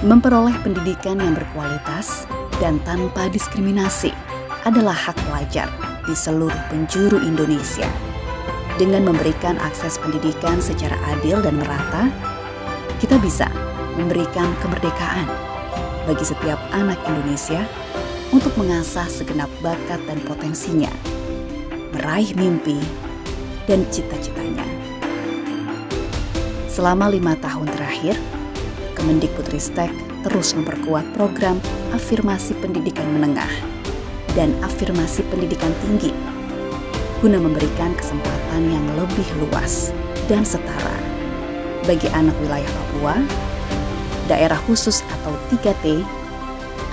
Memperoleh pendidikan yang berkualitas dan tanpa diskriminasi adalah hak pelajar di seluruh penjuru Indonesia. Dengan memberikan akses pendidikan secara adil dan merata, kita bisa memberikan kemerdekaan bagi setiap anak Indonesia untuk mengasah segenap bakat dan potensinya, meraih mimpi dan cita-citanya. Selama 5 tahun terakhir, Kemendikbudristek terus memperkuat program afirmasi pendidikan menengah dan afirmasi pendidikan tinggi guna memberikan kesempatan yang lebih luas dan setara bagi anak wilayah Papua, daerah khusus atau 3T,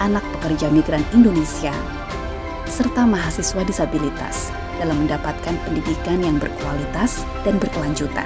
anak pekerja migran Indonesia, serta mahasiswa disabilitas dalam mendapatkan pendidikan yang berkualitas dan berkelanjutan.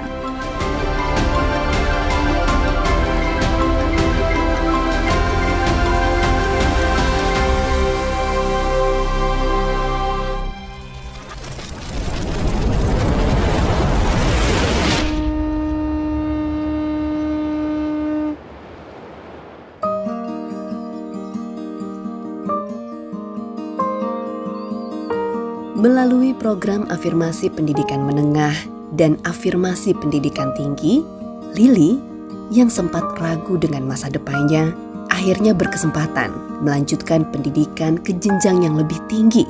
Melalui program afirmasi pendidikan menengah dan afirmasi pendidikan tinggi, Lili yang sempat ragu dengan masa depannya akhirnya berkesempatan melanjutkan pendidikan ke jenjang yang lebih tinggi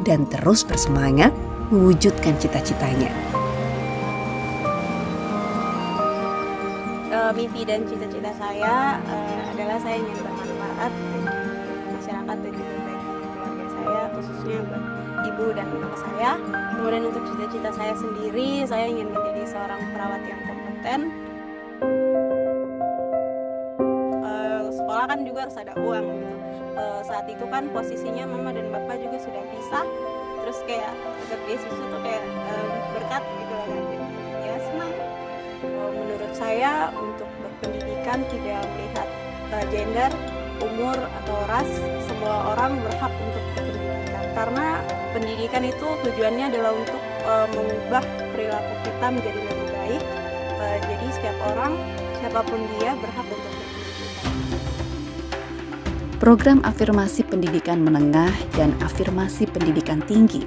dan terus bersemangat mewujudkan cita-citanya. Mimpi dan cita-cita saya adalah saya ingin bermanfaat bagi masyarakat dan juga bagi keluarga saya, khususnya buat ibu dan bapak saya. Kemudian untuk cita-cita saya sendiri, saya ingin menjadi seorang perawat yang kompeten. Sekolah kan juga harus ada uang gitu. Saat itu kan posisinya mama dan bapak juga sudah pisah, terus kayak dapat beasiswa tuh kayak berkat gitu lah. Ya senang. Menurut saya untuk berpendidikan tidak melihat gender, umur atau ras, semua orang berhak untuk berpendidikan. Karena pendidikan itu tujuannya adalah untuk mengubah perilaku kita menjadi lebih baik. Jadi setiap orang, siapapun dia, berhak untuk berpendidikan. Program afirmasi pendidikan menengah dan afirmasi pendidikan tinggi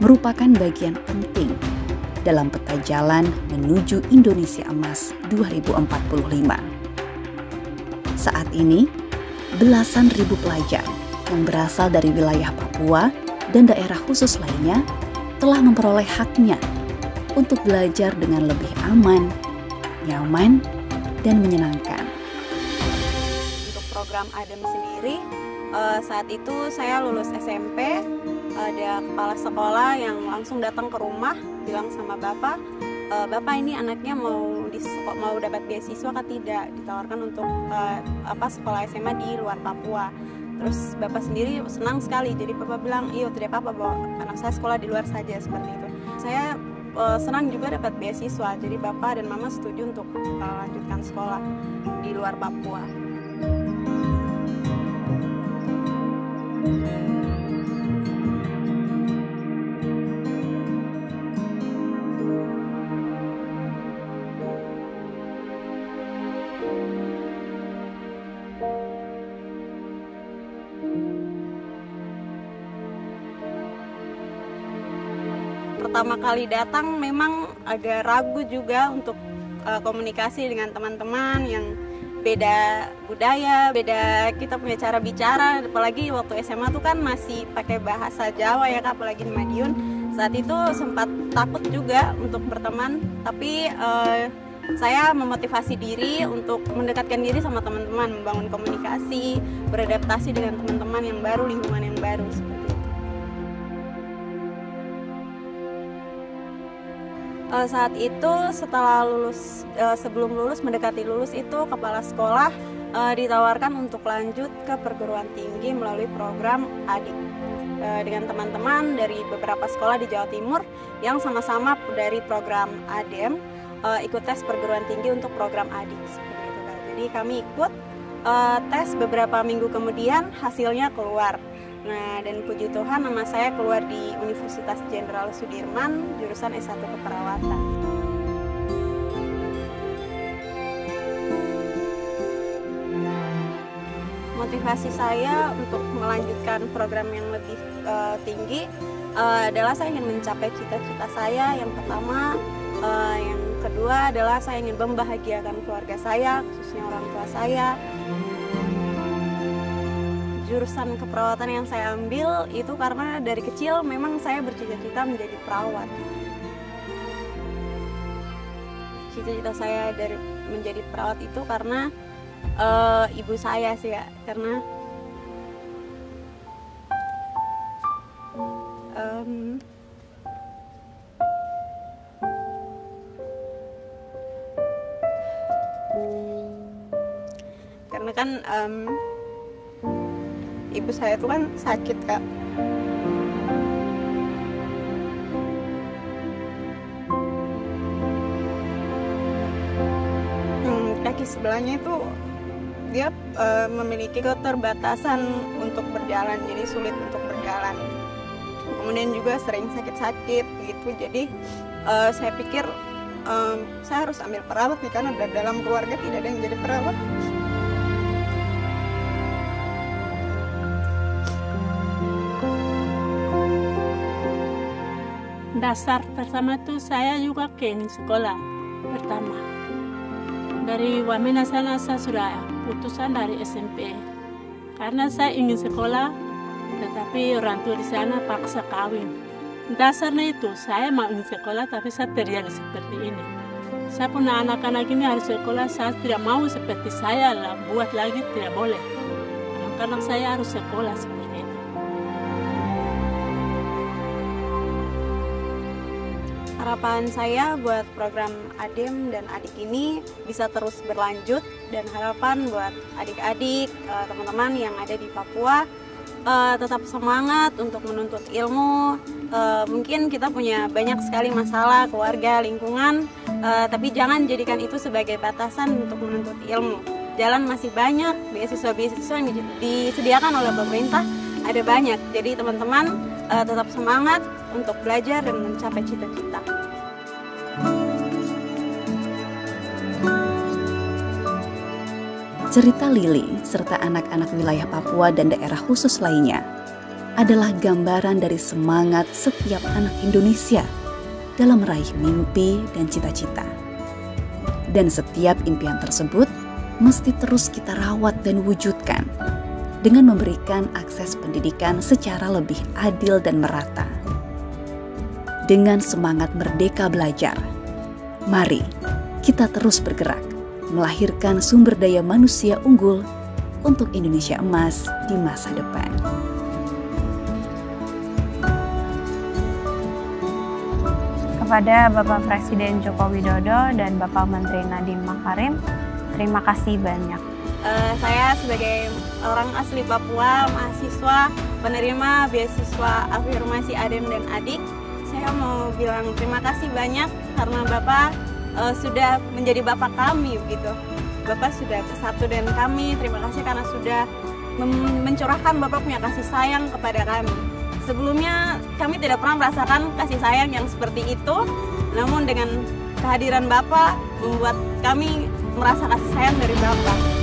merupakan bagian penting dalam peta jalan menuju Indonesia Emas 2045. Saat ini, belasan ribu pelajar yang berasal dari wilayah Papua dan daerah khusus lainnya telah memperoleh haknya untuk belajar dengan lebih aman, nyaman, dan menyenangkan. Untuk program ADEM sendiri, saat itu saya lulus SMP, ada kepala sekolah yang langsung datang ke rumah bilang sama bapak, bapak ini anaknya mau dapat beasiswa atau tidak, ditawarkan untuk sekolah SMA di luar Papua. Terus bapak sendiri senang sekali, jadi bapak bilang, iya tidak apa-apa bawa anak saya sekolah di luar saja, seperti itu. Saya senang juga dapat beasiswa, jadi bapak dan mama setuju untuk lanjutkan sekolah di luar Papua. Pertama kali datang memang agak ragu juga untuk komunikasi dengan teman-teman yang beda budaya, beda kita punya cara bicara. Apalagi waktu SMA tuh kan masih pakai bahasa Jawa ya Kak, apalagi di Madiun. Saat itu sempat takut juga untuk berteman, tapi saya memotivasi diri untuk mendekatkan diri sama teman-teman, membangun komunikasi, beradaptasi dengan teman-teman yang baru, lingkungan yang baru. Saat itu setelah lulus, sebelum lulus, mendekati lulus itu kepala sekolah ditawarkan untuk lanjut ke perguruan tinggi melalui program ADIK dengan teman-teman dari beberapa sekolah di Jawa Timur yang sama-sama dari program ADEM ikut tes perguruan tinggi untuk program ADIK seperti itu Kak. Jadi kami ikut tes beberapa minggu kemudian hasilnya keluar. Nah, dan puji Tuhan nama saya keluar di Universitas Jenderal Sudirman, jurusan S1 Keperawatan. motivasi saya untuk melanjutkan program yang lebih tinggi adalah saya ingin mencapai cita-cita saya. Yang pertama, yang kedua adalah saya ingin membahagiakan keluarga saya, khususnya orang tua saya. Jurusan keperawatan yang saya ambil itu karena dari kecil memang saya bercita-cita menjadi perawat. Cita-cita saya dari menjadi perawat itu karena ibu saya sih ya, karena kan ibu saya itu kan sakit, Kak. Kaki sebelahnya itu dia memiliki keterbatasan untuk berjalan, jadi sulit untuk berjalan. Kemudian juga sering sakit-sakit gitu. Jadi saya pikir saya harus ambil perawat nih, karena dalam keluarga tidak ada yang jadi perawat. Dasar pertama itu saya juga ingin sekolah pertama. Dari Wamena sana saya sudah putusan dari SMP. Karena saya ingin sekolah, tetapi orang tua di sana paksa kawin. Dasarnya itu saya mau ingin sekolah, tapi saya terjadi seperti ini. Saya punya anak-anak ini harus sekolah, saya tidak mau seperti saya lah, buat lagi tidak boleh. Anak-anak saya harus sekolah seperti itu. Harapan saya buat program ADEM dan Adik ini bisa terus berlanjut, dan harapan buat adik-adik, teman-teman yang ada di Papua tetap semangat untuk menuntut ilmu. Mungkin kita punya banyak sekali masalah, keluarga, lingkungan, tapi jangan jadikan itu sebagai batasan untuk menuntut ilmu. Jalan masih banyak, beasiswa-beasiswa yang disediakan oleh pemerintah ada banyak. Jadi teman-teman tetap semangat untuk belajar dan mencapai cita-cita. Cerita Lili serta anak-anak wilayah Papua dan daerah khusus lainnya adalah gambaran dari semangat setiap anak Indonesia dalam meraih mimpi dan cita-cita. Dan setiap impian tersebut mesti terus kita rawat dan wujudkan dengan memberikan akses pendidikan secara lebih adil dan merata. Dengan semangat merdeka belajar, mari kita terus bergerak melahirkan sumber daya manusia unggul untuk Indonesia emas di masa depan. Kepada Bapak Presiden Joko Widodo dan Bapak Menteri Nadiem Makarim, terima kasih banyak. Saya sebagai orang asli Papua, mahasiswa penerima beasiswa afirmasi ADEM dan Adik, saya mau bilang terima kasih banyak karena Bapak sudah menjadi Bapak kami begitu. Bapak sudah bersatu dengan kami. Terima kasih karena sudah mencurahkan Bapak punya kasih sayang kepada kami. Sebelumnya kami tidak pernah merasakan kasih sayang yang seperti itu, namun dengan kehadiran Bapak membuat kami merasa kasih sayang dari Bapak.